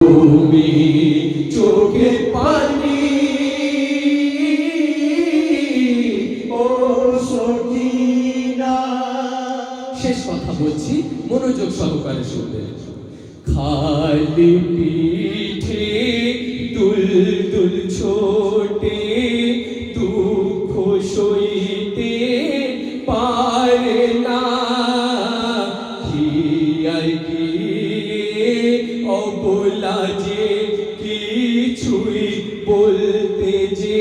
তুমি চোখে পানি ও সখিনা। শেষ কথা বলছি, মনোযোগ সহকারে শুনবেন। খালি পিঠে দুল দুল ছোটে দুঃখ সইতে পারে না, হিয়ায় গিয়ে অবলা যে কিছুই বলতে যে